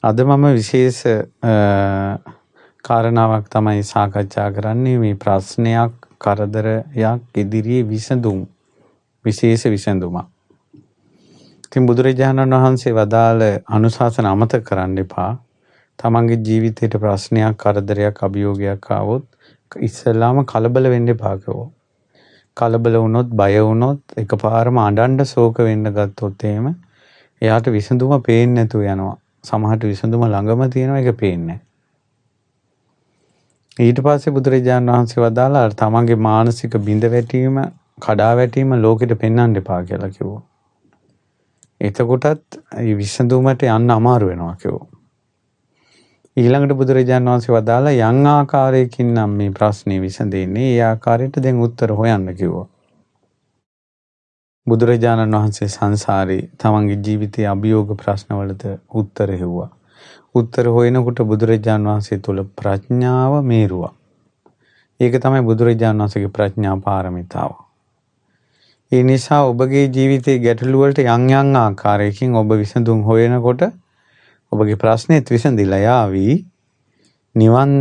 අද මම විශේෂ කාරණාවක් තමයි සාකච්ඡා කරන්නේ මේ ප්‍රශ්නයක් කරදරයක් ඉදිරියේ විසඳුම් විශේෂ විසඳුමක්. ඉතින් බුදුරජාණන් වහන්සේ වදාළ අනුශාසන අමතක කරන්න එපා. තමන්ගේ ජීවිතේට ප්‍රශ්නයක් කරදරයක් අභියෝගයක් ආවොත් ඉස්සෙල්ලාම කලබල වෙන්න එපා කිව්වා. කලබල වුණොත් බය වුණොත් එකපාරම අඬන්න ශෝක වෙන්න ගත්තොත් එහෙම එයාට විසඳුම පේන්නේ නැතුව යනවා. සමහරට විසඳුම ළඟම තියෙනවා ඒක පේන්නේ නැහැ. ඊට පස්සේ බුදුරජාණන් වහන්සේ වදාලා තමන්ගේ මානසික බිඳ වැටීම කඩා වැටීම ලෝකෙට පෙන්වන්න එපා කියලා කිව්වා. එතකොටත් මේ විසඳුමට යන්න අමාරු වෙනවා කිව්වා. ඊළඟට බුදුරජාණන් වහන්සේ වදාලා යම් ආකාරයකින් නම් මේ ප්‍රශ්නේ විසඳෙන්නේ ඒ ආකාරයට දැන් උත්තර හොයන්න කිව්වා. බුදුරජාණන් වහන්සේ සංසාරේ තමන්ගේ ජීවිතයේ අභියෝග ප්‍රශ්නවලට උත්තර හෙව්වා. උත්තර හොයනකොට බුදුරජාණන් වහන්සේ තුල ප්‍රඥාව මේරුවා. ඒක තමයි බුදුරජාණන් වහන්සේගේ ප්‍රඥා පාරමිතාව. ඒ නිසා ඔබගේ ජීවිතයේ ගැටලු වලට යම් ආකාරයකින් ඔබ විසඳුම් හොයනකොට ඔබගේ ප්‍රශ්නේත් විසඳිලා යාවි. නිවන්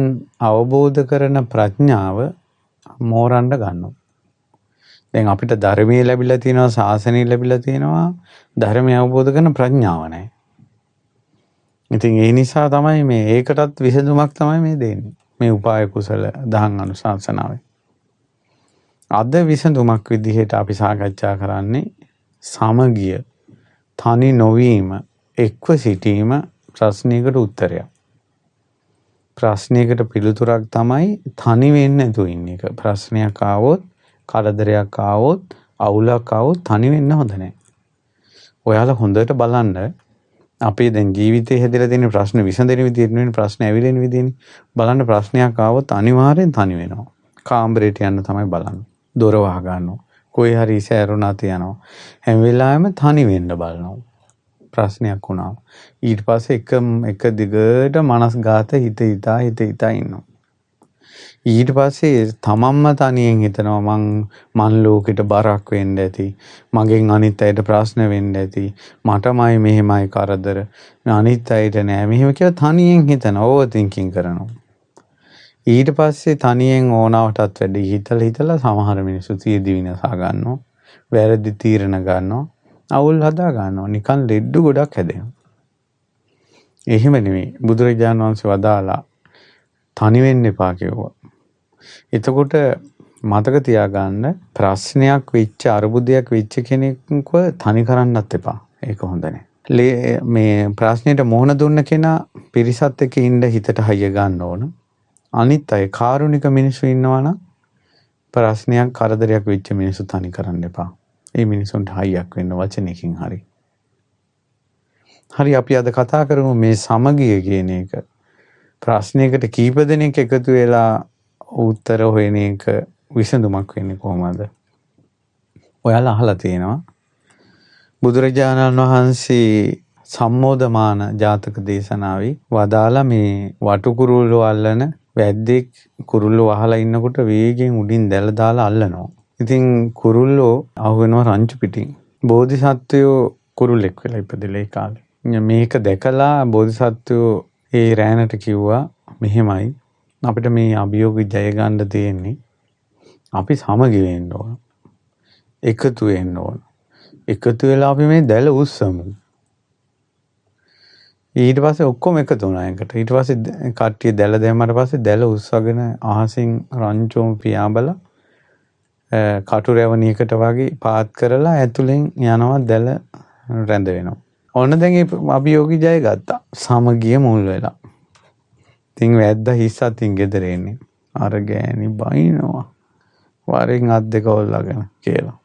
අවබෝධ කරන ප්‍රඥාව මෝරන්න ගන්නවා. දැන් අපිට ධර්මයේ ලැබිලා තියෙනවා ශාසනය ලැබිලා තියෙනවා ධර්මය අවබෝධ කරන ප්‍රඥාව නැහැ. ඉතින් ඒ නිසා තමයි මේ ඒකටත් විසඳුමක් තමයි මේ දෙන්නේ. මේ උපාය කුසල දහම් අනුශාසනාවේ. අද විසඳුමක් විදිහට අපි සාකච්ඡා කරන්නේ සමගිය, තනි නොවීම, එක්ව සිටීම ප්‍රශ්නයකට උත්තරයක්. ප්‍රශ්නයකට පිළිතුරක් තමයි තනි වෙන්නේ නැතුව ඉන්න එක. ප්‍රශ්නයක් ආවොත් කරදරයක් ආවොත් අවුලක් ආවොත් තනි වෙන්න හොඳ නැහැ. ඔයාලා හොඳට බලන්න අපේ දැන් ජීවිතේ හැදලා තියෙන ප්‍රශ්න විසඳෙන විදිහට නෙවෙයි ප්‍රශ්න ඇවිලෙන විදිහනේ. බලන්න ප්‍රශ්නයක් ආවොත් අනිවාර්යෙන් තනි වෙනවා. කාමරේට යන්න තමයි බලන්නේ. දොර වහ ගන්නවා. කොයි හරි ඉසෑරුණා තියනවා. හැම වෙලාවෙම තනි වෙන්න බලනවා. ප්‍රශ්නයක් වුණා. ඊට පස්සේ එක දිගට මනස්ගත හිත හිතා ඉන්නවා. ඊට පස්සේ තමන්ම තනියෙන් හිතනවා මං ලෝකෙට බරක් වෙන්න ඇති. මගෙන් අනිත් අයට ප්‍රශ්න වෙන්න ඇති. මටමයි මෙහෙමයි කරදර. අනිත් අයට නෑ. මෙහෙම කියලා තනියෙන් හිතනවා. ඕවර් තින්කින් කරනවා. ඊට පස්සේ තනියෙන් ඕනාවටත් වැඩි හිතලා සමහර මිනිස්සු සියදිවි නසා ගන්නවා. වැරදි තීරණ ගන්නවා. අවුල් හදා ගන්නවා. නිකන් ලෙඩ ගොඩක් හැදෙනවා. එහෙම නෙමෙයි. බුදුරජාණන් වහන්සේ වදාලා තනි වෙන්න එපා කිව්වා. එතකොට මතක තියාගන්න ප්‍රශ්නයක් වෙච්ච අරුබුදයක් වෙච්ච කෙනෙක්ව තනි කරන්නත් එපා. ඒක හොඳ නැහැ. මේ ප්‍රශ්නෙට මුහුණ දුන්න කෙනා පිරිසත් එක්ක ඉන්න හිතට හයිය ගන්න ඕන. අනිත් අය කාරුණික මිනිස්සු ඉන්නවා නම් ප්‍රශ්නයක් කරදරයක් වෙච්ච මිනිස්සු තනි කරන්න එපා. ඒ මිනිසුන්ට හයියක් වෙන්න වචනයකින් හරි. හරි අපි අද කතා කරමු මේ සමගිය කියන එක. ප්‍රශ්නයකට කීප දෙනෙක් එකතු වෙලා උත්තර හොයන එක විසඳුමක් වෙන්නේ කොහොමද? ඔයාලා අහලා තියෙනවා බුදුරජාණන් වහන්සේ සම්මෝධමාන ජාතක දේශනාවේ වදාලා මේ වටු කුරුල්ලෝ අල්ලන වැද්දෙක් කුරුල්ලෝ අහලා ඉන්නකොට වේගෙන් උඩින් දැල දාලා අල්ලනවා. ඉතින් කුරුල්ලෝ අහු වෙනවා රංචු පිටින්. බෝධිසත්වයෝ කුරුල්ලෙක් වෙලා ඉපදෙලා ඒ කාලේ. මේක දැකලා බෝධිසත්වයෝ ඒ රෑනට කිව්වා මෙහෙමයි අපිට මේ අභියෝග ජය ගන්න තියෙන්නේ අපි සමගි වෙන්න ඕන. එකතු වෙන්න ඕන. එකතු වෙලා අපි මේ දැල උස්සමු. ඊට පස්සේ ඔක්කොම එකතු වුණා එකට. ඊට පස්සේ කට්ටිය දැල දැම්මට පස්සේ දැල උස්සගෙන අහසින් රංචුම් පියාඹලා කටු රැවණියකට වගේ පාත් කරලා ඇතුලෙන් යනවා දැල රැඳ වෙනවා. ඔන්න දැන් මේ අභියෝගي ජය ගත්තා. සමගිය මුල් වෙලා. ඉතින් වැද්දා හිස්සතින් ගෙදර එන්නේ. අර ගෑණි බයිනවා. වරෙන් අත් දෙක ඔල්ලගෙන කියලා.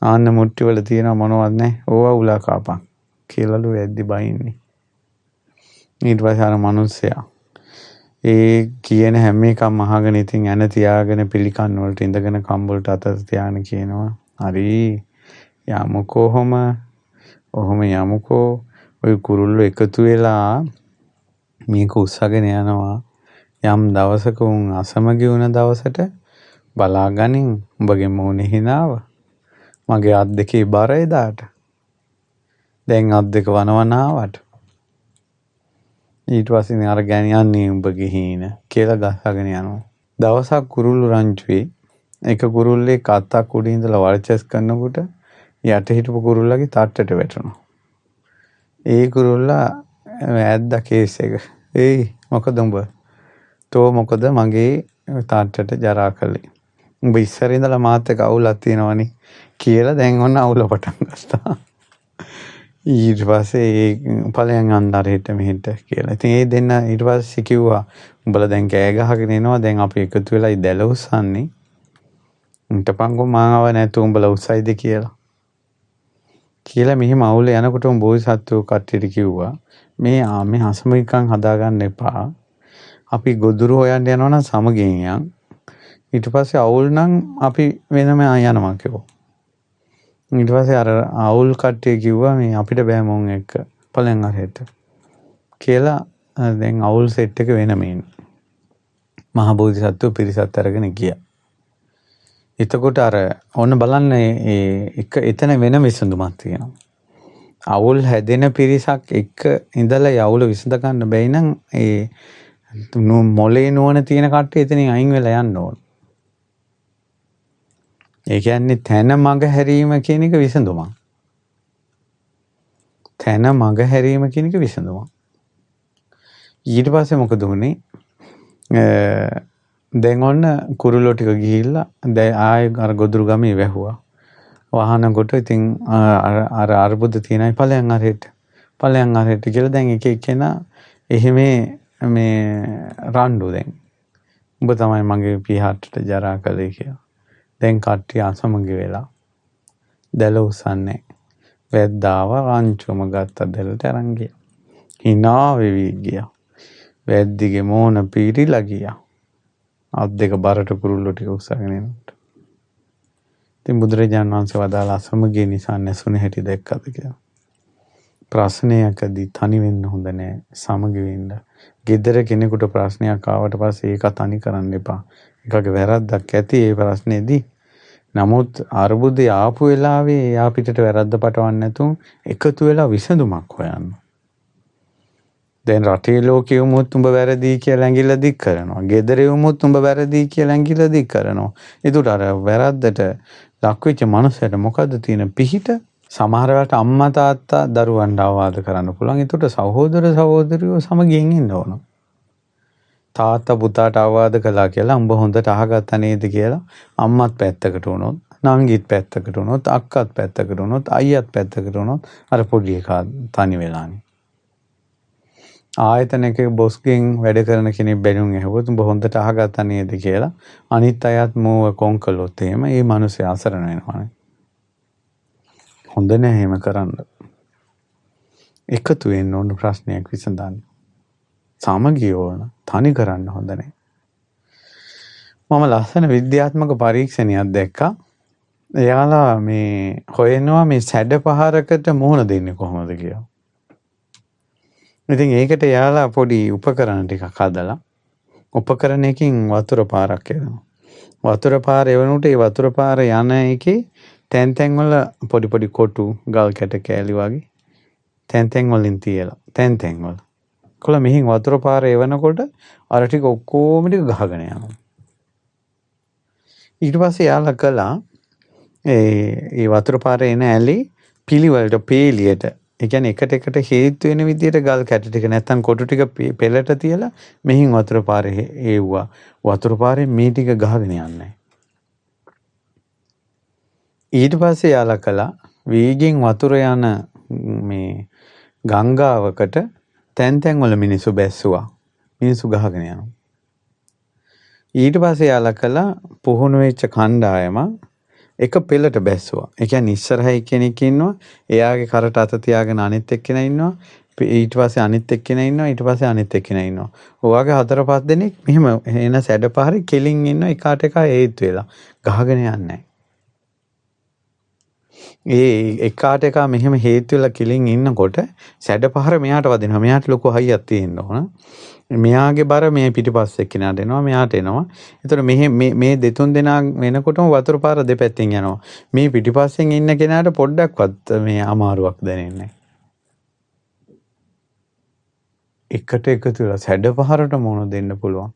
ආන්න මුට්ටි වල තියෙන මොනවත් නැහැ. ඕවා උලා කාපන් කියලාලු වැද්දි බයින්නේ. ඊට පස්සේ අර මිනිස්සයා ඒ කියන හැම එකම අහගෙන ඉතින් ඇන තියාගෙන පිළිකන් වලට ඉඳගෙන කම්බලට අත තියාගෙන කියනවා. හරි යමුකෝ ඔහොම යමුකෝ ඔය කුරුල්ලෝ එකතු වෙලා මේක උස්සගෙන යනවා. යම් දවසක උන් අසමගි වුණ දවසට බලාගනින් උඹගේ මූණේ හිනාව. මගේ අත් දෙකේ බර එදාට. දැන් අත් දෙක වනවනාවට. ඊට පස්සේ ඉතින් අර ගෑණියන්නේ උඹ ගිහින් කියලා ගහගෙන යනවා. දවසක් කුරුල්ලු රංචුවේ එක කුරුල්ලෙක් අත්තක් උඩින් ඉඳලා වර්චස් කරනකොට යට හිටපු කුරුල්ලගේ තට්ටට වැටුණා. ඒ කුරුල්ලා ඇද්දා කේස් එක. "ඒයි මොකද උඹ? තෝ මොකද මගේ තට්ටට ජරා කළේ? උඹ ඉස්සර ඉඳලා මාත් එක්ක අවුලක් තියෙනවනේ" කියලා දැන් ඔන්න අවුල පටන් ගත්තා. ඊට පස්සේ ඒ ඵලයන් අන්දරෙට මෙහෙට කියලා. ඉතින් ඒ දෙන්න ඊට පස්සේ කිව්වා උඹලා දැන් කෑ ගහගෙන එනවා දැන් අපි එකතු වෙලා දැල උස්සන්නේ. උන්ටපංගෝ මාව නැතු උඹලා උස්සයිද කියලා. කියලා මෙහිම අවුල යනකොට බෝසත්වෝ කට්ටියට කිව්වා මේ හසමිකම් හදාගන්න එපා. අපි ගොදුරු හොයන්න යනවා නම් සමගින් යන්. ඊට පස්සේ අවුල් නම් අපි වෙනම යනවා කිව්වා. ඊට පස්සේ අර අවුල් කට්ටිය කිව්වා මේ අපිට බෑ මොන් එක්ක පලයන් අරහෙට කියලා දැන් අවුල් සෙට් එක වෙනම ඉන්න. මහා බෝධිසත්වෝ පිරිසත් අරගෙන ගියා. එතකොට අර ඔන්න බලන්න එක එතන වෙන විසඳුමක් තියෙනවා. අවුල් හැදෙන පිරිසක් එක්ක ඉඳලා අවුල විසඳ ගන්න බැයි නම් ඒ මොලේ නුවණ තියෙන කට්ටිය එතනින් අයින් වෙලා යන්න ඕන. ඒ කියන්නේ තැන මඟ හැරීම කියන එක විසඳුමක්. තැන මඟ හැරීම කියන එක විසඳුමක්. ඊට පස්සේ මොකද වුනේ? දැන් ඔන්න කුරුල්ලෝ ටික ගිහිල්ලා දැන් ආයෙ අර ගොදුරු ගමේ වැහුවා. වහනකොට ඉතින් අර අර්බුද තියෙනයි ඵලයන් අරහෙට. ඵලයන් අරහෙට කියලා දැන් එක එක්කෙනා එහෙම මේ රණ්ඩු දැන්. උඹ තමයි මගේ පිහාටට ජරා කළේ කියලා. දැන් කට්ටිය අසමගි වෙලා දැල උස්සන්නේ. වැද්දාව රංචුවම ගත්ත දැලට අරන් ගියා. hina වෙවි ගියා. වැද්දිගේ මෝන පීරිලා ගියා. අත් දෙක බරට කුරුල්ලෝ ටික උස්සගෙන එනකොට. ඉතින් බුදුරජාණන් වහන්සේ වදාළ අසමගිය නිසා නැසුනේ හැටි දැක්කද කියලා. ප්‍රශ්නයකදී තනි වෙන්න හොඳ නෑ. සමගි වෙන්න. ගෙදර කෙනෙකුට ප්‍රශ්නයක් ආවට පස්සේ ඒක තනි කරන්න එපා. එකගේ වැරද්දක් ඇති ඒ ප්‍රශ්නේදී. නමුත් අර්බුදේ ආපු වෙලාවේ එයා පිටට වැරද්ද පටවන්න නැතුව එකතු වෙලා විසඳුමක් හොයන්න. දැන් රටේ ලෝකෙ උමුත් උඹ වැරදි කියලා ඇඟිල්ල දික් කරනවා. ගෙදර උමුත් උඹ වැරදි කියලා ඇඟිල්ල දික් කරනවා. ඒකට අර වැරද්දට ලක් වෙච්ච මනුස්සයට මොකද්ද තියෙන පිහිට? සමහර වෙලාවට අම්මා තාත්තා දරුවන්ට අවවාද කරන්න පුළුවන්. ඒකට සහෝදර සහෝදරියෝ සමගියෙන් ඉන්න ඕන. තාත්තා පුතාට අවවාද කළා කියලා උඹ හොඳට අහගත්තා නේද කියලා අම්මත් පැත්තකට වුණොත්, නංගිත් පැත්තකට වුණොත්, අක්කත් පැත්තකට වුණොත්, අයියත් පැත්තකට වුණොත් අර පොඩි එකා තනි වෙලානේ. ආයතනයක බොස්ගෙන් වැඩ කරන කෙනෙක් බැලුම් ඇහුවොත් උඹ හොඳට අහගත්තා නේද කියලා අනිත් අයත් මෝව කොන් කළොත් එහෙම ඒ මිනිස්සේ අසරණ වෙනවානේ. හොඳ නෑ එහෙම කරන්න. එකතු වෙන්න ඕන ප්‍රශ්නයක් විසඳන්න. සමගිය ඕන. තනි කරන්න හොඳ නෑ. මම ලස්සන විද්‍යාත්මක පරීක්ෂණයක් දැක්කා. එයාලා මේ හොයනවා මේ සැඩ පහරකට මුහුණ දෙන්නේ කොහොමද කියලා. ඉතින් ඒකට එයාලා පොඩි උපකරණ ටිකක් හදලා උපකරණයකින් වතුර පාරක් එනවා. වතුර පාර එවනුට ඒ වතුර පාර යන එකේ තැන් තැන් වල පොඩි පොඩි කොටු ගල් කැට කෑලි වගේ තැන් තැන් වලින් තියලා තැන් තැන් වල කොළ මෙහින් වතුර පාර එවනකොට අර ටික ඔක්කොම ටික ගහගෙන යනවා. ඊට පස්සේ යාලා කළා ඒ වතුර පාරේ එන ඇලි පිළිවෙලට පේලියට ඒ කියන්නේ එකට හේතු වෙන විදිහට ගල් කැට ටික නැත්තම් කොටු ටික පෙළට තියලා මෙහින් වතුර පාරේ ඒවුවා. වතුර පාරේ මේ ටික ගහගෙන යන්නේ. ඊට පස්සේ යාලා කළා වේගෙන් වතුර යන මේ ගංගාවකට තැන් තැන් වල මිනිස්සු බැස්සුවා. මිනිස්සු ගහගෙන යනවා. ඊට පස්සේ යාලා කළා පුහුණු වෙච්ච කණ්ඩායම එක පෙළට බැස්සුවා. ඒ කියන්නේ ඉස්සරහයි කෙනෙක් ඉන්නවා. එයාගේ කරට අත තියාගෙන අනිත් එක්කෙනා ඉන්නවා. ඊට පස්සේ අනිත් එක්කෙනා ඉන්නවා. ඊට පස්සේ අනිත් එක්කෙනා ඉන්නවා. ඔයගේ 4-5 දෙනෙක් මෙහෙම එන සැඩ පහරේ කෙලින් ඉන්නවා. එකාට එක හේතු වෙලා ගහගෙන යන්නේ. ඒ එකාට එක මෙහෙම හේතු වෙලා කෙලින් ඉන්නකොට සැඩ පහර මෙයාට වදිනවා. මෙයාට ලොකු හයියක් තියෙන්න ඕන. මෙයාගේ බර මේ පිටිපස්සේ එක්කෙනාට එනවා. මෙයාට එනවා. ඒතර මේ දෙතුන් දෙනා වෙනකොටම වතුර පාර දෙපැත්තෙන් යනවා. මේ පිටිපස්සෙන් ඉන්න කෙනාට පොඩ්ඩක්වත් මේ අමාරුවක් දැනෙන්නේ නැහැ. එකට එකතු වෙලා සැඩ පහරට මුහුණ දෙන්න පුළුවන්.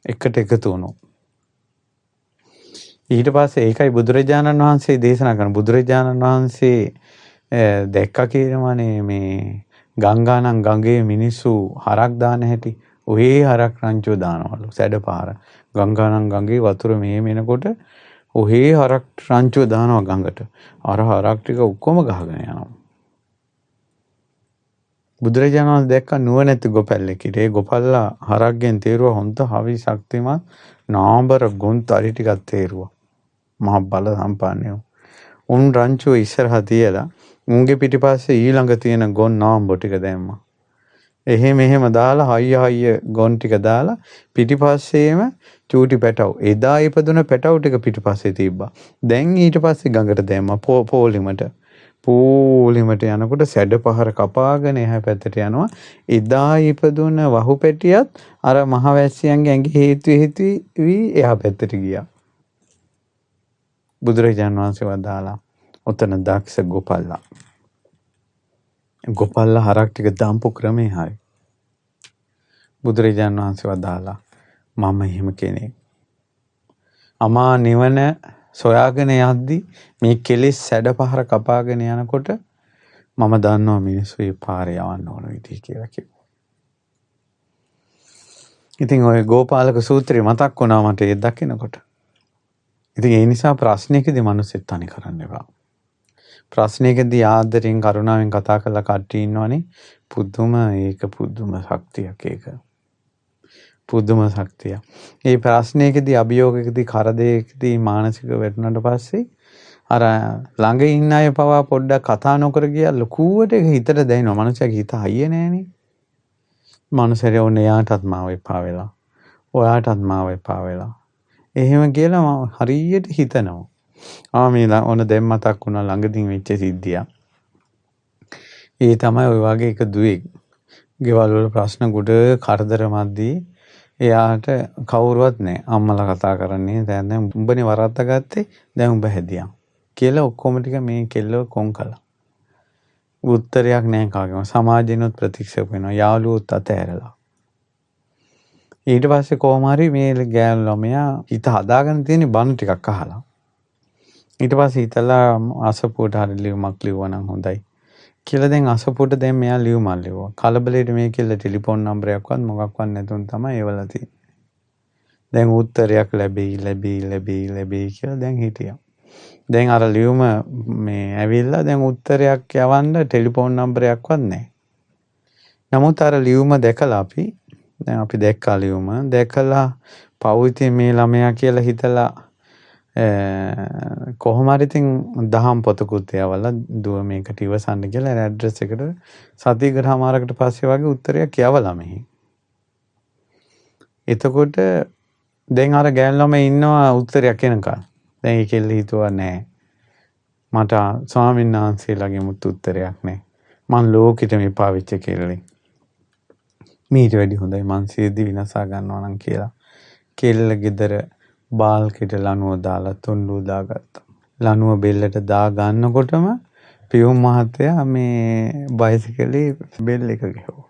එකට එකතු වුණොත්. ඊට පස්සේ ඒකයි බුදුරජාණන් වහන්සේ දේශනා කරන බුදුරජාණන් වහන්සේ දැක්කා කියනවානේ මේ ගංගානම් ගඟේ මිනිස්සු හරක් දාන හැටි. ඔහේ හරක් රංචුව දානවලු සැඩ පහර. ගංගානම් ගඟේ වතුර මෙනකොට ඔහේ හරක් රංචුව දානවා ගඟට. අර හරක් ටික ඔක්කොම ගහගෙන යනවා. බුදුරජාණන් වහන්සේ දැක්ක නුවණැති ගොපල්ලෙක්. ඒ ගොපල්ලා හරක්ගෙන් තේරුවා හොන්ත හවි ශක්තිමත් නාඹර ගොන්ත අරි ටිකක් තේරුවා. මහ බල සම්පන්නය. උන් රංචුව ඉස්සරහා තියලා උන්ගේ පිටිපස්සේ ඊළඟ තියෙන ගොන් නාඹ ටික දැම්මා. එහෙම දාලා හයිය ගොන් ටික දාලා පිටිපස්සේම චූටි පැටව. එදා ඉපදුන පැටව ටික පිටිපස්සේ තිබ්බා. දැන් ඊට පස්සේ ගඟට දැම්මා පෝලිමට. පෝලිමට යනකොට සැඩ පහර කපාගෙන එහා පැත්තට යනවා. එදා ඉපදුන වහු පැටියත් අර මහවැස්සියන්ගේ ඇඟේ හේතු එහා පැත්තට ගියා. බුදුරජාණන් වහන්සේ වදාලා ඔතන දක්ෂ ගොපල්ලා. ගොපල්ලා හරක් ටික දාම්පු ක්‍රමේ හරි. බුදුරජාණන් වහන්සේ වදාලා මම එහෙම කෙනෙක්. අමා නිවන සොයාගෙන යද්දි මේ කෙලෙස් සැඩ පහර කපාගෙන යනකොට මම දන්නවා මිනිස්සු මේ පාරේ යවන්න ඕන විදිහ කියලා කිව්වා. ඉතින් ওই ගෝපාලක සූත්‍රය මතක් වුණා මට ඒ දකිනකොට. ඉතින් ඒ නිසා ප්‍රශ්නයකදී මිනිස්සුත් තනි කරන්න එපා. ප්‍රශ්නයකදී ආදරෙන් කරුණාවෙන් කතා කරලා කට්ටිය ඉන්නවනේ පුදුම ශක්තියක් ඒක. පුදුම ශක්තිය. ඒ ප්‍රශ්නයකදී අභියෝගයකදී කරදරයකදී මානසික වැටුණාට පස්සේ අර ළඟ ඉන්න අය පවා පොඩ්ඩක් කතා නොකර ගියා ලකුවට හිතට දැනෙනවා. මනුස්සයාගේ හිත හයිය නෑනේ. මනුස්සයරේ ඕනේ යාටත් මාව එපා වෙලා. ඔයාටත් මාව එපා වෙලා. එහෙම කියලා මම හරියට හිතනවා. මේ ඕන දැන් මතක් වුණා ළඟදීන් වෙච්ච සිද්ධියක්. ඒ තමයි ඔය වගේ එක දුවෙක්. ගෙවල් වල ප්‍රශ්න ගොඩ කරදර මැද්දී එයාට කවුරුවත් නැහැ. අම්මලා කතා කරන්නේ දැන් උඹනේ වරද්දා ගත්තේ දැන් උඹ හැදියා. කියලා ඔක්කොම ටික මේ කෙල්ලව කොන් කළා. උත්තරයක් නැහැ කාගේම. සමාජෙනොත් ප්‍රතික්ෂේප වෙනවා. යාළුවොත් අතහැරලා. ඊට පස්සේ කොහොම හරි මේ ගෑනු ළමයා හිත හදාගෙන තියෙන බණ ටිකක් අහලා. ඊට පස්සේ හිතලා අසපුවට හරි ලියුමක් ලිව්වනම් හොඳයි. කියලා දැන් අසපුවට දැන් මෙයා ලියුමක් ලිව්වා. කලබලෙට මේ කෙල්ල ටෙලිෆෝන් නම්බරයක්වත් මොකක්වත් නැතුන් තමයි ඒවල තියෙන්නේ. දැන් උත්තරයක් ලැබෙයි කියලා දැන් හිටියා. දැන් අර ලියුම මේ ඇවිල්ලා දැන් උත්තරයක් යවන්න ටෙලිෆෝන් නම්බරයක්වත් නැහැ. නමුත් අර ලියුම දැකලා අපි දැක්කා ලියුම දැකලා පවුතින් මේ ළමයා කියලා හිතලා කොහොම හරි ඉතින් දහම් පොතකුත් යවලා දුව මේකට ඉවසන්න කියලා ඇඩ්‍රස් එකට සතියකමාරකට පස්සේ වගේ උත්තරයක් යවලා මෙහි. එතකොට දැන් අර ගෑනු ළමයා ඉන්නවා උත්තරයක් එනකන්. දැන් ඒ කෙල්ල හිතුවා නෑ. මට ස්වාමීන් වහන්සේලාගෙම උත්තරයක් නෑ. මං ලෝකෙට මේ පාවිච්චි කෙල්ලෙක්. මීට වැඩි හොඳයි මං සියදි විනාසා ගන්නවා නම් කියලා. කෙල්ල ගෙදර බාල්කෙට ලණුව දාලා තොණ්ඩුව දාගත්තා. ලණුව බෙල්ලට දා ගන්නකොටම පියුම් මහත්තයා මේ බයිසිකලේ බෙල් එක ගැහුවා.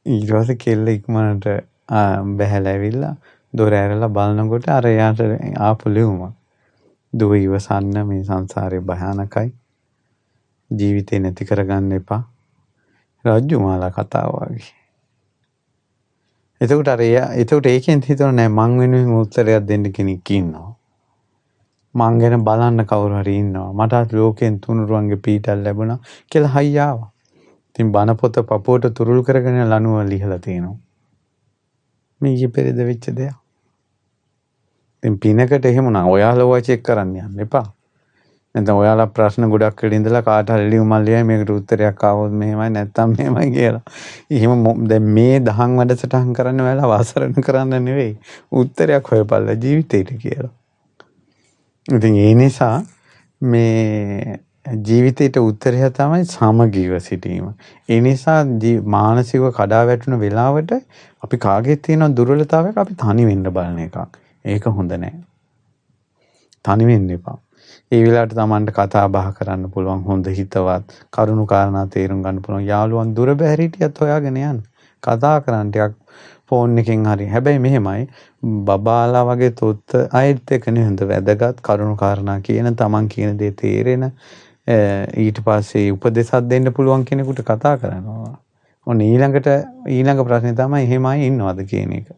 ඊට පස්සේ කෙල්ල ඉක්මනට බැහැලා ඇවිල්ලා දොර ඇරලා බලනකොට අර යාට ආපු ලියුම. දුව ඉවසන්න මේ සංසාරේ භයානකයි. ජීවිතේ නැති කරගන්න එපා. රාජ්‍යමාලා කතාව වගේ. එතකොට ඒකෙන් හිතනවා නෑ මං වෙනුවෙන් උත්තරයක් දෙන්න කෙනෙක් ඉන්නවා. මං ගැන බලන්න කවුරු හරි ඉන්නවා. මටත් ලෝකෙන් තුනුරුවන්ගේ පීඩල් ලැබුණා කියලා හයි ආවා. ඉතින් බණ පොත පපුවට තුරුල් කරගෙන ලණුව ලිහලා තියෙනවා. මේ පෙරේද වෙච්ච දෙයක්. ඉතින් පිනකට එහෙම නම් ඔයාලා ඔය චෙක් කරන්න යන්න එපා. නැත්නම් ඔයාලා ප්‍රශ්න ගොඩක් වෙලා ඉඳලා කාට හරි ලියුමක් ලියයි මේකට උත්තරයක් ආවොත් මෙහෙමයි නැත්නම් මෙහෙමයි කියලා. එහෙම දැන් මේ දහම් වැඩසටහන් කරන්න ඔයාලා වාසරණ කරන්න නෙවෙයි. උත්තරයක් හොයපල්ලා ජීවිතේට කියලා. ඉතින් ඒ නිසා මේ ජීවිතේට උත්තරය තමයි සමගීව සිටීම. ඒ නිසා මානසිකව කඩා වැටුණු වෙලාවට අපි කාගෙත් තියෙන දුර්වලතාවයක් අපි තනි වෙන්න බලන එකක්. ඒක හොඳ නැහැ. තනි වෙන්න එපා. ඒ වෙලාවට Tamanට කතා බහ කරන්න පුළුවන් හොඳ හිතවත් කරුණු කාරණා තේරුම් ගන්න පුළුවන් යාළුවන් දුර බැහැර හිටියත් හොයාගෙන යන්න. කතා කරන්න ටිකක් ෆෝන් එකෙන් හරි. හැබැයි මෙහෙමයි බබාලා වගේ තොත් අයත් එක්ක නෙවෙයි වැදගත් කරුණු කාරණා කියන Taman කියන දේ තේරෙන ඊට පස්සේ උපදේශයක් දෙන්න පුළුවන් කෙනෙකුට කතා කරනවා. ඔන්න ඊළඟ ප්‍රශ්නේ තමයි එහෙමයි ඉන්නවද කියන එක.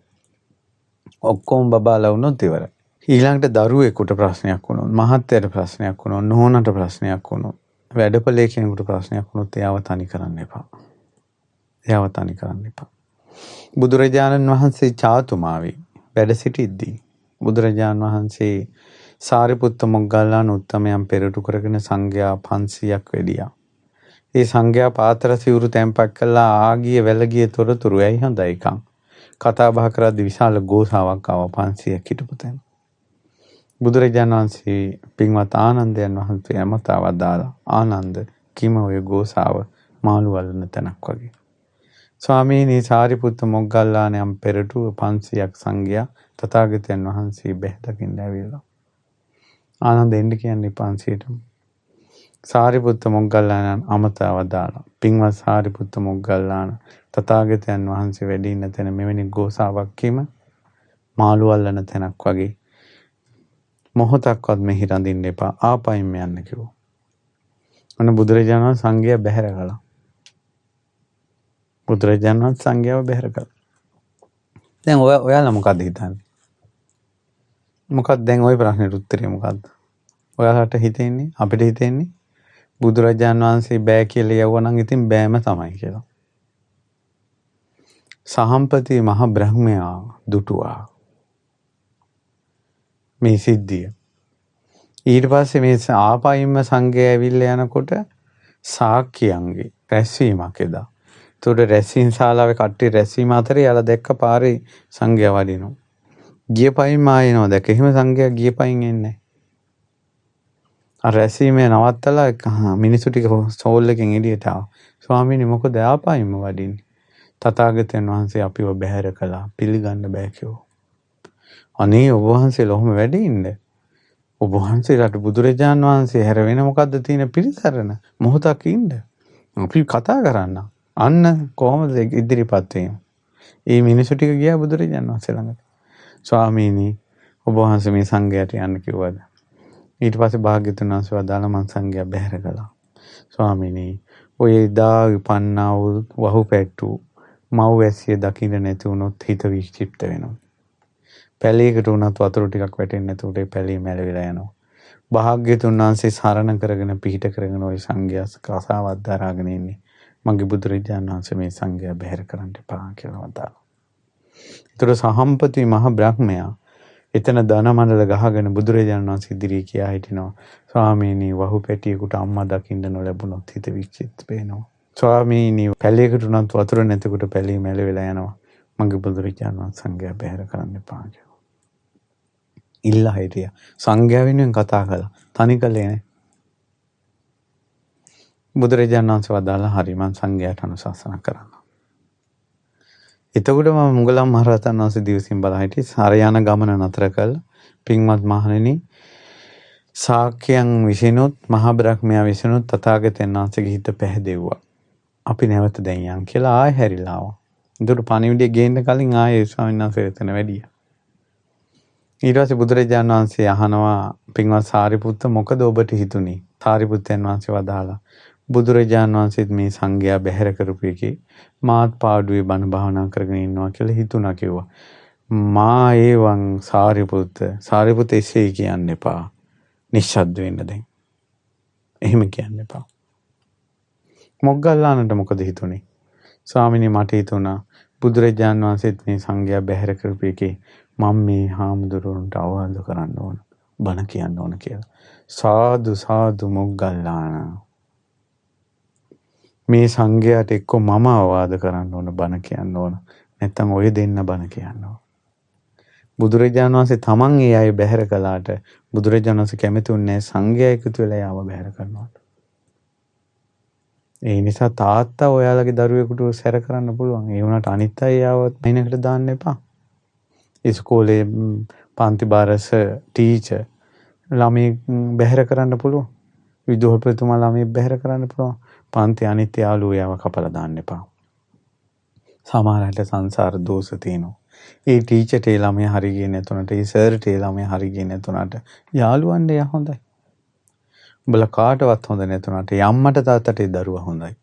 ඔක්කොම බබාලා වුණොත් ඉවරයි. ඊළඟට දරුවෙකුට ප්‍රශ්නයක් වුණොත්, මහත්තයාට ප්‍රශ්නයක් වුණොත්, නෝනට ප්‍රශ්නයක් වුණොත්, වැඩපලේ කෙනෙකුට ප්‍රශ්නයක් වුණොත් එයාව තනි කරන්න එපා. එයාව තනි කරන්න එපා. බුදුරජාණන් වහන්සේ චාතුමාවේ වැඩ සිටිද්දී බුදුරජාණන් වහන්සේ සාරිපුත්ත මොග්ගල්ලාන උත්තමයන් පෙරටු කරගෙන සංඝයා 500ක් වැඩියා. ඒ සංඝයා පාත්‍ර සිවුරු තැන්පත් කළා ආගිය වැලගිය තොරතුරු ඇයි හොඳයි එකක්. කතා බහ කරද්දී විශාල ගෝසාවක් ආවා 500ක් හිටපු තැන. බුදුරජාණන් වහන්සේ පින්වත් ආනන්දයන් වහන්සේ අමතා වදාලා ආනන්ද කිම ඔය ගෝසාව මාළු වළන තැනක් වගේ. ස්වාමීනි සාරිපුත්ත මොග්ගල්ලානයන් පෙරටුව 500ක් සංඝයා තථාගතයන් වහන්සේ බැහැ දකින්න ඇවිල්ලා. ආනන්ද එන්න කියන්නේ 500ටම. සාරිපුත්ත මොග්ගල්ලානයන් අමතා වදාලා පින්වත් සාරිපුත්ත මොග්ගල්ලාන තථාගතයන් වහන්සේ වැඩ ඉන්න තැන මෙවැනි ගෝසාවක් කිම මාළු වළන තැනක් වගේ. මොහොතක්වත් මෙහි රඳින්න එපා ආපයින් යන්න කිව්වා. ඔන්න බුදුරජාණන් සංඝයා බැහැර කළා. බුදුරජාණන් සංඝයාව බැහැර කළා. දැන් ඔයාලා මොකද හිතන්නේ? මොකක්ද දැන් ওই ප්‍රශ්නෙට උත්තරේ මොකද්ද? ඔයාලට හිතෙන්නේ අපිට හිතෙන්නේ බුදුරජාණන් වහන්සේ බෑ කියලා යවුවනම් ඉතින් බෑම තමයි කියලා. සහම්පති මහ බ්‍රහ්මයා දුටුවා මේ සිද්ධිය. ඊට පස්සේ මේ ආපයින්ම සංඝයා ඇවිල්ලා යනකොට සාක්‍යයන්ගේ රැස්වීමක් එදා. ඒතකොට රැස්වීම ශාලාවේ කට්ටිය රැස්වීම අතරේ යාලා දැක්ක පාරේ සංඝයා වඩිනවා. ගිය පයින්ම ආයෙනවා දැක්ක. එහෙම සංඝයා ගිය පයින් එන්නේ. අර රැස්වීමේ නවත්තලා මිනිසු ටික සෝල් එකෙන් එළියට ආවා. ස්වාමීනි මොකද ආපයින්ම වඩින්නේ? තථාගතයන් වහන්සේ අපිව බැහැර කළා. පිළිගන්න බෑ කිව්වා. අනේ ඔබ වහන්සේලා ඔහොම වැඩි ඉන්න. ඔබ වහන්සේලාට බුදුරජාන් වහන්සේ හැර වෙන මොකද්ද තියෙන පිළිසරණ මොහොතක් ඉන්න. අපි කතා කරන්න. අන්න කොහොමද ඉදිරිපත් වෙන්නේ? මේ මිනිසු ටික ගියා බුදුරජාන් වහන්සේ ළඟට. ස්වාමීනි ඔබ වහන්සේ මේ සංඝයාට යන්න කිව්වද? ඊට පස්සේ භාග්‍යතුන් වහන්සේ වදාළ මං සංඝයා බැහැර කළා. ස්වාමීනි ඔය එදා උපන්නා වූ වහුපැට්ටු මව්වැසිය දකින්න නැති වුණොත් හිත වික්ෂිප්ත වෙනවා. පැලයකට උනත් වතුර ටිකක් වැටෙන්නේ නැතුවට ඒ පැලේ මැලවිලා යනවා. භාග්‍යතුන් වහන්සේ සරණ කරගෙන පිහිට කරගෙන ওই සංඝයා කසාවත් දරාගෙන ඉන්නේ. මගේ බුදුරජාණන් වහන්සේ මේ සංඝයා බැහැර කරන්න එපා කියලා වදාළා. ඒතර සහම්පති මහ බ්‍රහ්මයා එතන ධන මණ්ඩල ගහගෙන බුදුරජාණන් වහන්සේ ඉදිරියේ කියා හිටිනවා. ස්වාමීනි වහු පැටියෙකුට අම්මා දකින්න නොලැබුණොත් හිත වික්ෂිප්ත වෙනවා. ස්වාමීනි පැලයකට උනත් වතුර නැතකොට පැලේ මැලවිලා යනවා. මගේ බුදුරජාණන් වහන්සේ සංඝයා බැහැර කරන්න එපා කියලා. ඉල්ලා හිටියා. සංඝයා වෙනුවෙන් කතා කළා. තනි කළේ නේ. බුදුරජාණන් වහන්සේ වදාලා හරි මං සංඝයාට අනුශාසනා කරනවා. එතකොට මම මුගලන් මහරහතන් වහන්සේ දිවසින් බලා හිටියේ හරියාන ගමන නතර කළා. පින්වත් මහණෙනි ශාක්‍යයන් විසිනුත් මහා බ්‍රහ්මයා විසිනුත් තථාගතයන් වහන්සේගේ හිත පැහැදෙව්වා. අපි නැවත දැන් යන් කියලා ආයෙ හැරිලා ආවා. ඒකට පණිවිඩය ගේන්න කලින් ආයෙ ස්වාමීන් වහන්සේ එතන වැඩියා. ඊට පස්සේ බුදුරජාණන් වහන්සේ අහනවා පින්වත් සාරිපුත්ත මොකද ඔබට හිතුනේ? සාරිපුත්තයන් වහන්සේ වදාලා බුදුරජාණන් වහන්සේත් මේ සංඝයා බැහැර කරපු එකේ මාත් පාඩුවේ බණ භාවනා කරගෙන ඉන්නවා කියලා හිතුණා කිව්වා. මා ඒවන් සාරිපුත්ත එසේ කියන්න එපා. නිශ්ශබ්ද වෙන්න දැන්. එහෙම කියන්න එපා. මොග්ගල්ලානට මොකද හිතුනේ? ස්වාමිනේ මට හිතුණා බුදුරජාණන් වහන්සේත් මේ සංඝයා බැහැර කරපු එකේ මම මේ හාමුදුරුවන්ට අවවාද කරන්න ඕන. බණ කියන්න ඕන කියලා. සාදු සාදු මොග්ගල්ලාන. මේ සංඝයාට එක්ක මම අවවාද කරන්න ඕන බණ කියන්න ඕන. නැත්තම් ඔය දෙන්න බණ කියන්න ඕන. බුදුරජාණන් වහන්සේ තමන් ඒ අය බැහැර කළාට බුදුරජාණන් වහන්සේ කැමතිුන්නේ සංඝයා එකතු වෙලා යාව බැහැර කරනවා. ඒ නිසා තාත්තා ඔයාලගේ දරුවෙකුට සැර කරන්න පුළුවන්. ඒ වුණාට අනිත් අය යාව මයින්කට දාන්න එපා. ඉස්කෝලේ පන්ති බාරස ටීචර් ළමයි බැහැර කරන්න පුළුවන්. විදුහල්පතිතුමා ළමයි බැහැර කරන්න පුළුවන්. පන්ති අනිත් යාළුවෝ යව කපලා දාන්න එපා. සමහරවිට සංසාර දෝෂ තියෙනවා. ඒ ටීචර්ට ඒ ළමයා හරි ගියේ නැතුණට, ඒ සර්ට ඒ ළමයා හරි ගියේ නැතුණට යාළුවන්ට එයා හොඳයි. උඹලා කාටවත් හොඳ නැතුණට යම්මට තාත්තට ඒ දරුවා හොඳයි.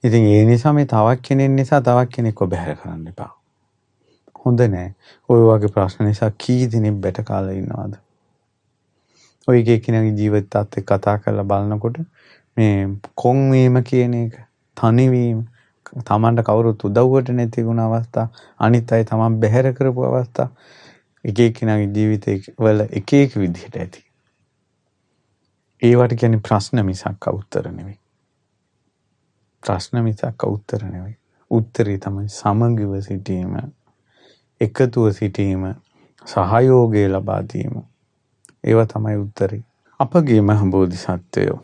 ඉතින් ඒ නිසා මේ තවක් කෙනෙක් නිසා තවක් කෙනෙක්ව බැහැර කරන්න එපා. හොඳ නෑ. ඔය වගේ ප්‍රශ්න නිසා කී දෙනෙක් බැට කාලා ඉන්නවද? ඔය කෙනෙක්ගේ ජීවිතයත් එක්ක කතා කරලා බලනකොට මේ කොන් වීම කියන එක, තනිවීම, තමන්ට කවුරුත් උදව්වට නැති වුණ අවස්ථා, අනිත් අය තමන් බැහැර කරපු අවස්ථා, එක කෙනාගේ ජීවිතේ වල එක එක විදිහට ඇති. ඒවට කියන්නේ ප්‍රශ්න මිසක් උත්තර නෙවෙයි. ප්‍රශ්න මිසක් උත්තර නෙවෙයි. උත්තරේ තමයි සමගිව සිටීම, එකතුව සිටීම, සහයෝගය ලබා දීම. ඒවා තමයි උත්තරේ. අපගේ මහ බෝධිසත්වයෝ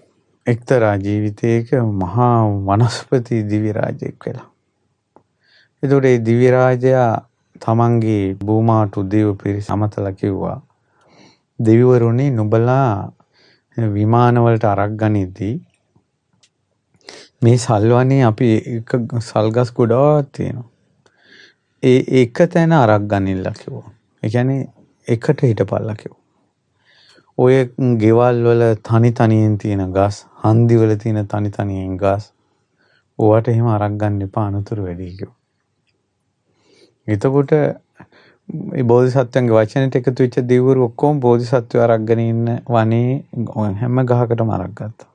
එක්තරා ජීවිතයක මහා වනස්පති දිව්‍ය රාජයෙක් වෙලා. ඒතකොට ඒ දිව්‍ය රාජයා තමන්ගේ භූමාතු දේව පිරිස අමතලා කිව්වා, දෙවිවරුනි නුඹලා විමාන වලට අරක් ගනිද්දී මේ සල්වනේ අපි එක සල්ගස් ගොඩාක් තියෙනවා. ඒ එක තැන අරක් ගනින්න කිව්වා. ඒ කියන්නේ එකට හිටපල්ලා කිව්වා. ඔය ගෙවල් වල තනි තනියෙන් තියෙන ගස්, හන්දි වල තියෙන තනි තනියෙන් ගස්, ඕවට එහෙම අරක් ගන්න එපා, අනතුරු වැඩි කිව්වා. එතකොට මේ බෝධිසත්වයන්ගේ වචනෙට එකතු වෙච්ච දෙවිවරු ඔක්කොම බෝධිසත්වය අරක්ගෙන ඉන්න වනේ හැම ගහකටම අරක් ගත්තා.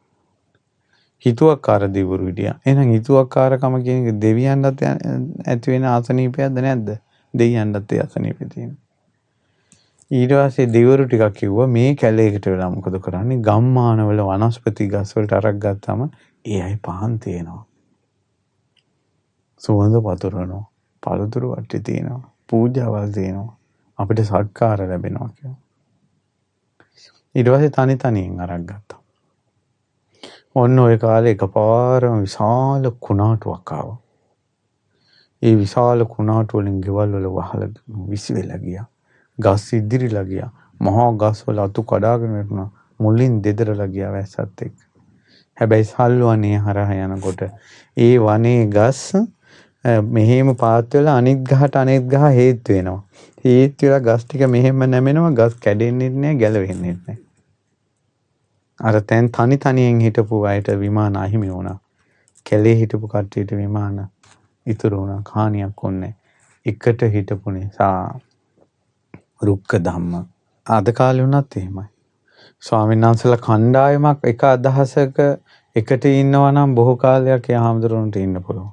හිතුවක්කාර දෙවිවරු හිටියා. එහෙනම් හිතුවක්කාරකම කියන එක දෙවියන්ටත් ඇති වෙන අසනීපයක්ද නැද්ද? දෙවියන්ටත් ඒ අසනීපය තියෙනවා. ඊට පස්සේ දෙවිවරු ටිකක් කිව්වා මේ කැලේකට වෙලා මොකද කරන්නේ? ගම්මානවල වනස්පති ගස් වලට අරක් ගත්තාම ඒ අය පහන් තියෙනවා. සුවඳ පතුරනවා. පළතුරු වටේ තියෙනවා. පූජාවල් තියෙනවා. අපිට සත්කාර ලැබෙනවා කියලා. ඊට පස්සේ තනි තනියෙන් අරක් ගත්තා. ඔන්න ඔය කාලේ එකපාරම විශාල කුණාටුවක් ආවා. ඒ විශාල කුණාටුව වලින් ගෙවල් වල වහලා විසි වෙලා ගියා. ගස් ඉදිරිලා ගියා. මහා ගස් වල අතු කඩාගෙන යනවා. මුලින් දෙදරලා ගියා වැස්සත් එක්ක. හැබැයි සල්වනේ හරහා යනකොට ඒ වනේ ගස් මෙහෙම පාත් වෙලා අනිත් ගහට අනිත් ගහ හේතු වෙනවා. හේතු වෙලා ගස් ටික මෙහෙම නැමෙනවා. ගස් කැඩෙන්නේ නැහැ, ගැලවෙන්නේ නැහැ. අර තැන් තනි තනියෙන් හිටපු අයට විමාන අහිමි වුණා. කැලේ හිටපු කට්ටියට විමාන ඉතුරු වුණා. හානියක් වුණේ. එකට හිටපු නිසා රුක්ක ධම්ම. අද කාලේ වුණත් එහෙමයි. ස්වාමීන් වහන්සේලා කණ්ඩායමක් එක අදහසක එකට ඉන්නවා නම් බොහෝ කාලයක් ඒ හාමුදුරුවන්ට ඉන්න පුළුවන්.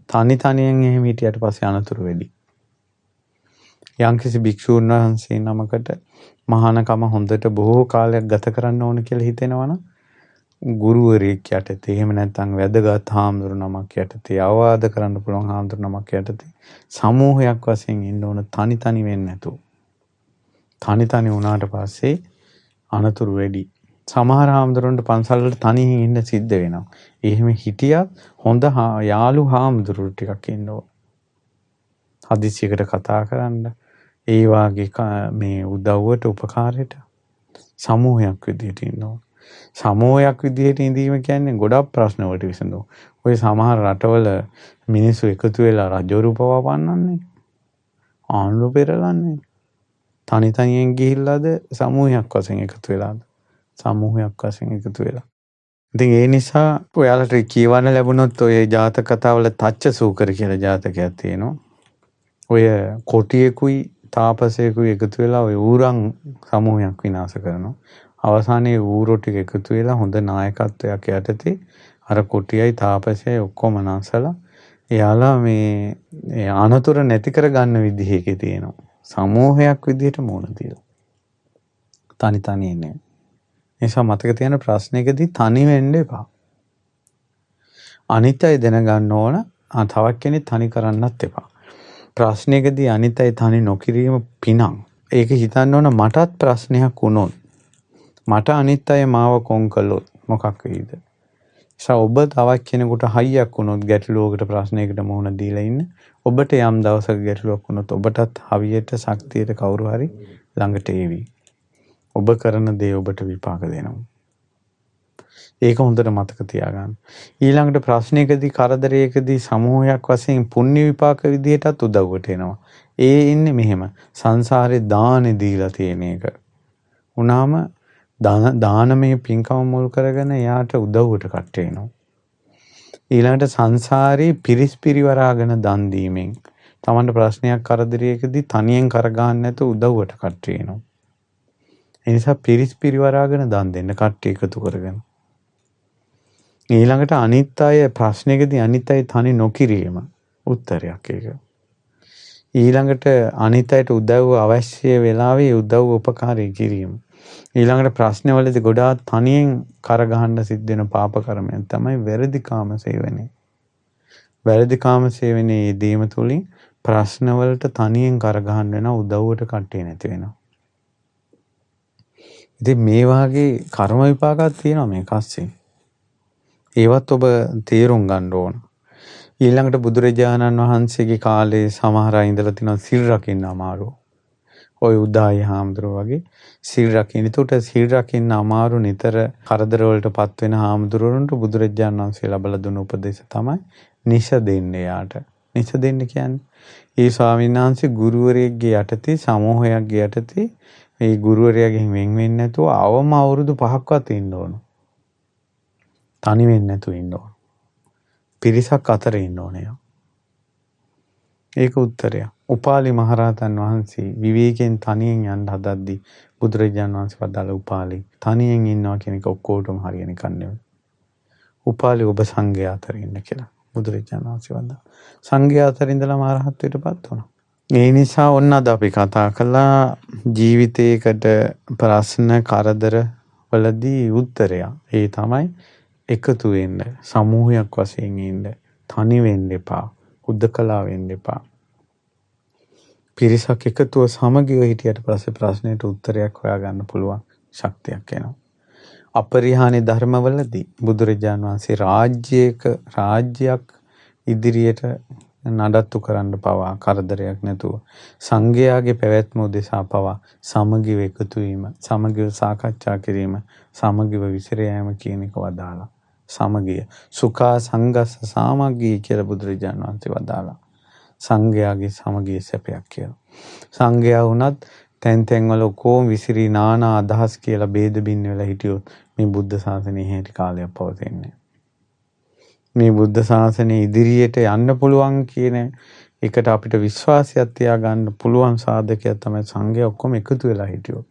තනි තනියෙන් එහෙම හිටියට පස්සේ අනතුරු වැඩි. යම්කිසි භික්ෂුන් වහන්සේ නමකට මහානකම හොඳට බොහෝ කාලයක් ගත කරන්න ඕන කියලා හිතෙනවනම් ගුරුවරයෙක් යටතේ, එහෙම නැත්නම් වැදගත් හාමුදුරු නමක් යටතේ, අවවාද කරන්න පුළුවන් හාමුදුරු නමක් යටතේ සමූහයක් වශයෙන් ඉන්න ඕන, තනි තනි වෙන්නේ නැතුව. තනි තනි වුණාට පස්සේ අනතුරු වැඩි. සමහර හාමුදුරුවන්ට පන්සල් වල තනියෙන් ඉන්න සිද්ධ වෙනවා. එහෙම හිටියත් හොඳ යාළු හාමුදුරුවෝ ටිකක් ඉන්න ඕන. හදිසියකට කතා කරන්න, ඒ වාගේ මේ උදව්වට උපකාරයට සමූහයක් විදිහට ඉන්න ඕන. සමූහයක් විදිහට ඉඳීම කියන්නේ ගොඩක් ප්‍රශ්න වලට විසඳුම්. ඔය සමහර රටවල මිනිස්සු එකතු වෙලා රජවරු පවා පන්නන්නේ. ආණ්ඩුව පෙරලන්නේ. තනි තනියෙන් ගිහිල්ලාද සමූහයක් වශයෙන් එකතු වෙලාද? සමූහයක් වශයෙන් එකතු වෙලා. ඉතින් ඒ නිසා ඔයාලට කියවන්න ලැබුණොත් ඔය ජාතක කතාවල තච්ච සූකර කියලා ජාතකයක් තියෙනවා. ඔය කොටියෙකුයි තාපසයෙකුයි එකතු වෙලා ඔය ඌරන් සමූහයක් විනාශ කරනවා. අවසානයේ ඌරෝ ටික එකතු වෙලා හොඳ නායකත්වයක් යටතේ අර කොටියයි තාපසයයි ඔක්කොම නැසලා එයාලා මේ අනතුරු නැති කරගන්න විදිහකේ තියෙනවා. සමූහයක් විදිහට මුණ දීලා. තනි තනි නේ. නිසා මතක තියාගන්න ප්‍රශ්නයකදී තනි වෙන්න එපා. අනිත් අය දැනගන්න ඕන තවත් කෙනෙක් තනි කරන්නත් එපා. ප්‍රශ්නයකදී අනිත් අය තනි නොකිරීම පිනක්. ඒක හිතන්න ඕන මටත් ප්‍රශ්නයක් වුණොත්, මට අනිත් අය මාව කොන් කළොත් මොකක් වෙයිද? නිසා ඔබ තවත් කෙනෙකුට හයියක් වුණොත්, ගැටලුවකට ප්‍රශ්නයකට මුහුණ දීලා ඉන්න, ඔබට යම් දවසක ගැටලුවක් වුණොත් ඔබටත් හවියට ශක්තියට කවුරු හරි ළඟට එවි. ඔබ කරන දේ ඔබට විපාක දෙනවා. ඒක හොඳට මතක තියාගන්න. ඊළඟට ප්‍රශ්නයකදී කරදරයකදී සමූහයක් වශයෙන් පුණ්‍ය විපාක විදියටත් උදව්වට එනවා. ඒ ඉන්නේ මෙහෙම. සංසාරේ දානෙ දීලා තියෙන එක. උනාම දානමය පින්කම මුල් කරගෙන එයාට උදව්වට කට්ට එනවා. ඊළඟට සංසාරේ පිරිස් පිරිවරාගෙන දන් දීමෙන් තමන්ට ප්‍රශ්නයක් කරදරයකදී තනියෙන් කරගන්න නැතුව උදව්වට කට්ට එනවා. ඒ නිසා පිරිස් පිරිවරාගෙන දන් දෙන්න කට්ටිය එකතු කරගෙන. ඊළඟට අනිත් අය ප්‍රශ්නයකදී අනිත් අය තනි නොකිරීම උත්තරයක් ඒක. ඊළඟට අනිත් අයට උදව්ව අවශ්‍ය වෙලාවේ උදව් උපකාරී කිරීම. ඊළඟට ප්‍රශ්නවලදී ගොඩාක් තනියෙන් කරගහන්න සිද්ධ වෙන පාප කර්මයක් තමයි වැරදිකාම සේවනය. වැරදිකාම සේවනයේ යෙදීම තුළින් ප්‍රශ්නවලට තනියෙන් කරගහන්න වෙන උදව්වට කට්ටිය නැති වෙනවා. ඉතින් මේ වාගේ කර්ම විපාකات තියෙනවා මේ කස්සේ. ඒවත් ඔබ තේරුම් ගන්න ඕන. ඊළඟට බුදුරජාණන් වහන්සේගේ කාලේ සමහර අය ඉඳලා තිනවා සිල් රකින්න අමාරු. ඔය උදායි හාමුදුරුවෝ වගේ සිල් රකින්න. ඒකට සිල් රකින්න අමාරු නිතර කරදර වලටපත් වෙන හාමුදුරුවන්ට බුදුරජාණන් වහන්සේ ලබලා දුන්න උපදේශ තමයි නිෂ දෙන්න යාට. නිෂ දෙන්න කියන්නේ ඒ ස්වාමීන් වහන්සේ ගුරුවරයෙක්ගේ යටතේ සමූහයක්ගේ යටතේ මේ ගුරුවරයාගෙන් වෙන් වෙන්නේ නැතුව අවම අවුරුදු 5ක්වත් ඉන්න ඕන. තනි වෙන්නේ නැතුව ඉන්න ඕන. පිරිසක් අතර ඉන්න ඕනේ. ඒක උත්තරය. උපාලි මහරහතන් වහන්සේ විවේකයෙන් තනියෙන් යන්න හදද්දී බුදුරජාණන් වහන්සේ වදාළ උපාලි තනියෙන් ඉන්නවා කියන එක ඔක්කොටම හරියන එකක් නෙවෙයි. උපාලි ඔබ සංඝයා අතර ඉන්න කියලා බුදුරජාණන් වහන්සේ වදාළා. සංඝයා අතර ඉඳලා මහරහත්වයටපත් වුණා. ඒ නිසා ඔන්න අද අපි කතා කළා ජීවිතයකට ප්‍රශ්න කරදර වලදී උත්තරය. ඒ තමයි එකතු වෙන්න, සමූහයක් වශයෙන් ඉන්න, තනි වෙන්න එපා, උද්දකලා වෙන්න එපා. පිරිසක් එකතුව සමගිව හිටියට පස්සේ ප්‍රශ්නෙට උත්තරයක් හොයාගන්න පුළුවන් ශක්තියක් එනවා. අපරිහානීය ධර්මවලදී බුදුරජාණන් වහන්සේ රාජ්‍යයක් ඉදිරියට නඩත්තු කරන්න පවා කරදරයක් නැතුව සංඝයාගේ පැවැත්ම උදෙසා පවා සමගිව එකතු වීම, සමගිව සාකච්ඡා කිරීම, සමගිව විසිර යාම කියන එක වදාලා. සමගිය සුඛා සංගස්ස සාමග්ගී කියලා බුදුරජාණන් වහන්සේ වදාලා. සංඝයාගේ සමගිය සැපයක් කියලා. සංඝයා වුණත් තැන් වල කොහොම විසිරී නානා අදහස් කියලා ભેද බින්න වෙලා හිටියොත් මේ බුද්ධ ශාසනය හැටි කාලයක් පවතින්නේ. මේ බුද්ධ ශාසනය ඉදිරියට යන්න පුළුවන් කියන එකට අපිට විශ්වාසයක් තියාගන්න පුළුවන් සාධකයක් තමයි සංඝයා ඔක්කොම එකතු වෙලා හිටියොත්.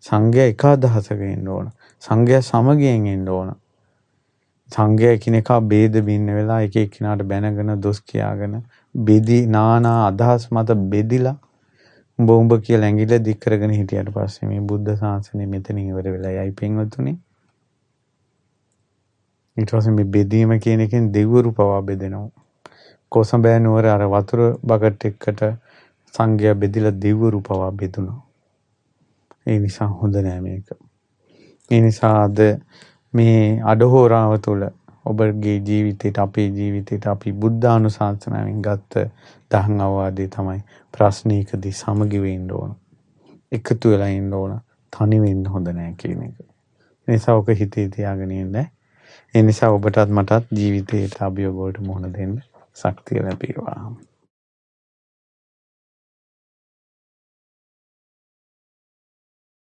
සංඝයා එක අදහසක ඉන්න ඕන. සංඝයා සමගියෙන් ඉන්න ඕන. සංඝයා එකිනෙකා ભેද බින්න වෙලා එක එක්කිනාට බැනගෙන දොස් කියාගෙන බෙදී නානා අදහස් මත බෙදිලා උඹ කියලා ඇඟිල්ල දික් කරගෙන හිටියට පස්සේ මේ බුද්ධ ශාසනය මෙතනින් ඉවර වෙලා යයි පින්වතුනි. ඊට පස්සේ මේ බෙදීම කියන එකෙන් දෙවිවරු පවා බෙදෙනවා. කොසඹෑ නුවර අර වතුර බකට් එකකට සංඝයා බෙදිලා දෙවිවරු පවා බෙදුණා. ඒ නිසා හොඳ නෑ මේක. ඒ නිසා අද මේ අඩහෝරාව තුළ ඔබගේ ජීවිතේට අපේ ජීවිතේට අපි බුද්ධානුශාසනාවෙන් ගත්ත දහම් අවවාදේ තමයි ප්‍රශ්නයකදී සමගි වෙන්න ඕන. එකතු වෙලා ඉන්න ඕන. තනි වෙන්න හොඳ නෑ කියන එක. ඒ නිසා ඔක හිතේ තියාගෙන ඉන්න. ඒ නිසා ඔබටත් මටත් ජීවිතේට අභියෝග වලට මුහුණ දෙන්න ශක්තිය ලැබේවා.